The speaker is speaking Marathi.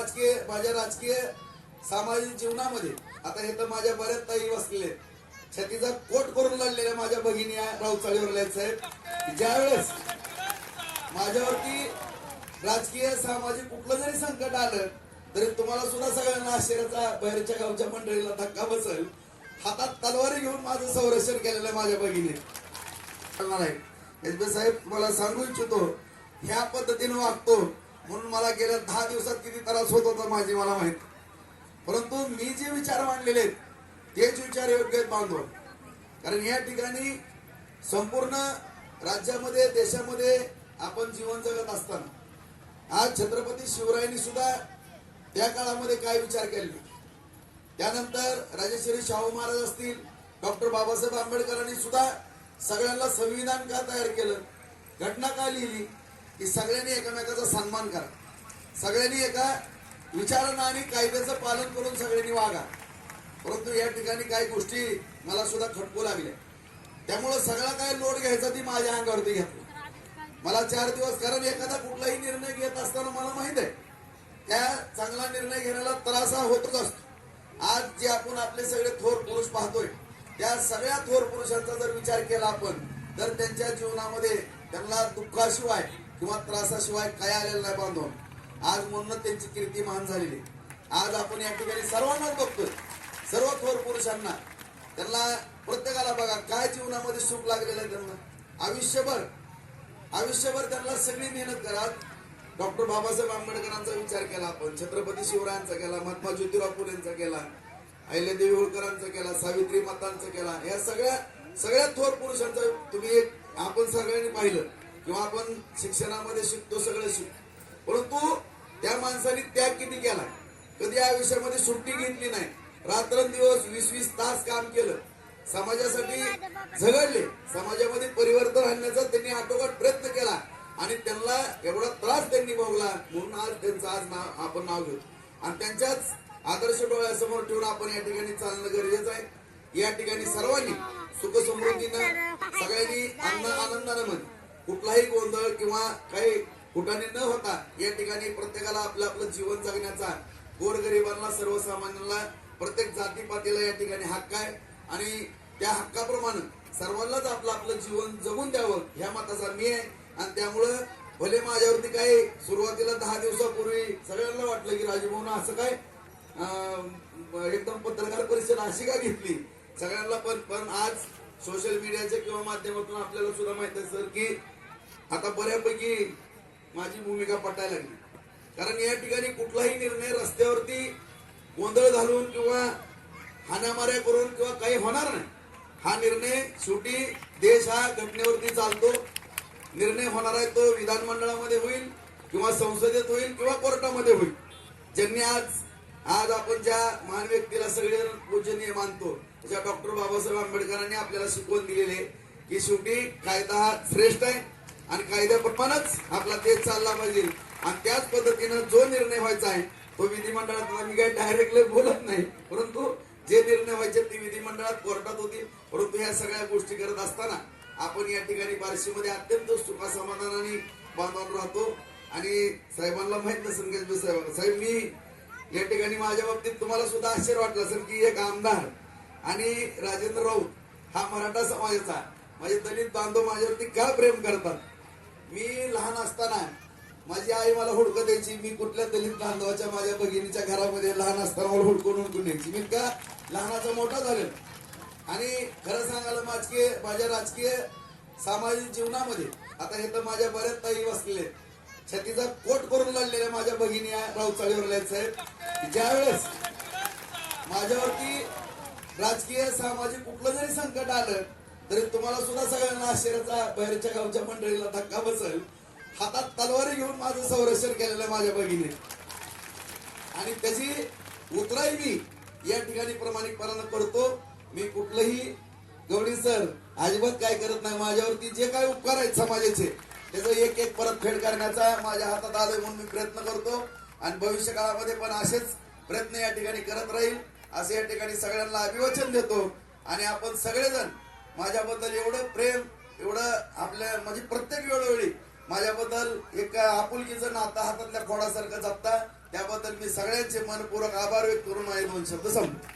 माझ्या राजकीय सामाजिक जीवनामध्ये आता हे तर माझ्या बऱ्याच ताई बसलेले छातीचा कोट करून लढलेल्या माझ्या भगिनी राऊतचाळीवर साहेब, ज्यावेळेस माझ्यावरती राजकीय सामाजिक कुठलं जरी संकट आलं तरी तुम्हाला सुद्धा सगळ्यांना आश्चर्याचा बाहेरच्या गावच्या मंडळीला धक्का बसेल, हातात तलवारी घेऊन माझं संरक्षण केलेलं आहे माझ्या भगिनी. एसबी साहेब, तुम्हाला सांगू इच्छितो, ह्या पद्धतीने वागतो म्हणून मला गेल्या 10 दिवसात किती त्रास होत होता माझी मला माहित. परंतु मी जे विचार मांडलेले आहेत तेच विचार योग्य आहेत बांधव. कारण या ठिकाणी संपूर्ण राज्यामध्ये देशामध्ये आपण जीवन जगत असताना आज छत्रपती शिवरायांनी सुद्धा त्या काळामध्ये काय विचार केले, त्यानंतर राजश्री शाहू महाराज असतील, डॉक्टर बाबासाहेब आंबेडकरांनी सुद्धा सगळ्यांना संविधान का तयार केलं, घटना का लिहिली की सगळ्यांनी एकमेकाचा सन्मान करा, सगळ्यांनी एका विचारांना आणि कायद्याचं पालन करून सगळ्यांनी वागा. परंतु या ठिकाणी काही गोष्टी मला सुद्धा खटकू लागल्या, त्यामुळे सगळा काय लोड घ्यायचा ती माझ्या अंगावरती घेतला. मला 4 दिवस, कारण एखादा कुठलाही निर्णय घेत असताना मला माहित आहे त्या चांगला निर्णय घेण्याला त्रास हा होतच असतो. आज जे आपण आपले सगळे थोर पुरुष पाहतोय त्या सगळ्या थोर पुरुषांचा जर विचार केला आपण तर त्यांच्या जीवनामध्ये त्यांना दुःखाशिवाय किंवा त्रासाशिवाय काय आलेलं नाही बांधून. आज म्हणून त्यांची कीर्तिमान झालेली. आज आपण या ठिकाणी सर्वांनाच बघतोय, सर्व थोर पुरुषांना, त्यांना प्रत्येकाला बघा काय जीवनामध्ये सुख लागलेलं आहे त्यांना. आयुष्यभर त्यांना सगळी मेहनत करा. डॉक्टर बाबासाहेब आंबेडकरांचा विचार केला आपण, छत्रपती शिवरायांचा केला, महात्मा ज्योतिराव फुलेंचा केला, अहिल्यादेवी होळकरांचा केला, सावित्री मातांचा केला, या सगळ्या थोर पुरुषांचा तुम्ही आपण सगळ्यांनी पाहिलं किंवा आपण शिक्षणामध्ये शिकतो, सगळं शिकतो. परंतु त्या माणसाने त्याग किती केला, कधी आयुष्यामध्ये सुट्टी घेतली नाही, रात्रंदिवस 20-20 तास काम केलं, समाजासाठी झगडले, समाजामध्ये परिवर्तन आणण्याचा त्यांनी आटोकाट प्रयत्न केला आणि त्यांना एवढा त्रास त्यांनी भोगला म्हणून आज त्यांचं आपण नाव घेतो. आणि त्यांच्याच आदर्श डोळ्यासमोर ठेवून आपण या ठिकाणी चालणं गरजेचं आहे. या ठिकाणी सर्वांनी सुख समृद्धीनं सगळ्यांनी आनंदानं मध्ये कुठलाही गोंधळ किंवा काही कुठाने न होता या ठिकाणी प्रत्येकाला आपलं आपलं जीवन जगण्याचा, गोरगरिबांना, सर्वसामान्यांना, प्रत्येक जातीपातीला या ठिकाणी हक्क आहे आणि त्या हक्काप्रमाणे सर्वांनाच आपलं आपलं जीवन जगून द्यावं ह्या मताचा मी आहे. आणि त्यामुळं भले माझ्यावरती काही सुरुवातीला 10 दिवसापूर्वी सगळ्यांना वाटलं की राजभवन असं काय एकदम पत्रकार परिषद अशी का घेतली सगळ्यांना, पण आज सोशल मीडियाच्या किंवा माध्यमातून आपल्याला सुद्धा माहित आहे सर की आता बऱ्यापैकी माझी भूमिका पटायला लागली. कारण या ठिकाणी कुठलाही निर्णय रस्त्यावरती गोंधळ घालून किंवा हाणामाऱ्या करून किंवा काही होणार नाही. हा निर्णय शेवटी देश हा घटनेवरती चालतो. निर्णय होणार आहे तो विधानमंडळामध्ये होईल किंवा संसदेत होईल किंवा कोर्टामध्ये होईल. ज्यांनी आज आपण ज्या महान व्यक्तीला सगळे पूजनीय मानतो त्या डॉक्टर बाबासाहेब आंबेडकरांनी आपल्याला शिकवण दिलेली आहे की शेवटी कायदा हा श्रेष्ठ आहे आणि कायद्याप्रमाणेच आपला देश चालला पाहिजे. आणि त्याच पद्धतीनं जो निर्णय व्हायचा आहे तो विधिमंडळात, मी काही डायरेक्टली बोलत नाही, परंतु जे निर्णय व्हायचे ते विधिमंडळात, कोर्टात होतील. परंतु ह्या सगळ्या गोष्टी करत असताना आपण या ठिकाणी बार्शीमध्ये अत्यंत सुखासमाधानाने बांधून राहतो. आणि साहेबांना माहित नसेल साहेब, मी या ठिकाणी माझ्या बाबतीत तुम्हाला सुद्धा आश्चर्य वाटलं असेल की एक आमदार आणि राजेंद्र राऊत हा मराठा समाजाचा, माझे दलित बांधव माझ्यावरती का प्रेम करतात. मी लहान असताना माझी आई मला हुडकं द्यायची, मी कुठल्या दलित बांधवाच्या माझ्या भगिनीच्या घरामध्ये लहान असताना मला हुडकून द्यायची. मी का लहानाचा मोठा झालो. आणि खरं सांगायला माझ्या राजकीय सामाजिक जीवनामध्ये आता हे तर माझ्या बऱ्याच ताई बसलेले छातीचा कोट करून लढलेल्या माझ्या भगिनी राऊतचाळीवर साहेब, ज्यावेळेस माझ्यावरती राजकीय सामाजिक कुठलं जरी संकट आलं तरी तुम्हाला सुद्धा सगळ्यांना आश्चर्याचा बाहेरच्या गावच्या मंडळीला धक्का बसेल, हातात तलवारी घेऊन माझं संरक्षण केलेलं आहे माझ्या भगिनी. आणि त्याची उतराई मी या ठिकाणी प्रामाणिकपणानं करतो. मी कुठलंही गवडी सर अजिबात काय करत नाही. माझ्यावरती जे काही उपकार आहेत समाजाचे त्याचं एक परतफेड करण्याचा माझ्या हातात आलोय म्हणून मी प्रयत्न करतो. आणि भविष्य काळामध्ये पण असेच प्रयत्न या ठिकाणी करत राहील असे या ठिकाणी सगळ्यांना अभिवचन देतो. आणि आपण सगळेजण माझ्याबद्दल एवढं प्रेम, एवढं आपल्या म्हणजे प्रत्येक वेळोवेळी माझ्याबद्दल एक आपुलकीचं नातं हातातल्या खोडासारखं जपता, त्याबद्दल मी सगळ्यांचे मनपूर्वक आभार व्यक्त करून माझे 2 शब्द संपतो.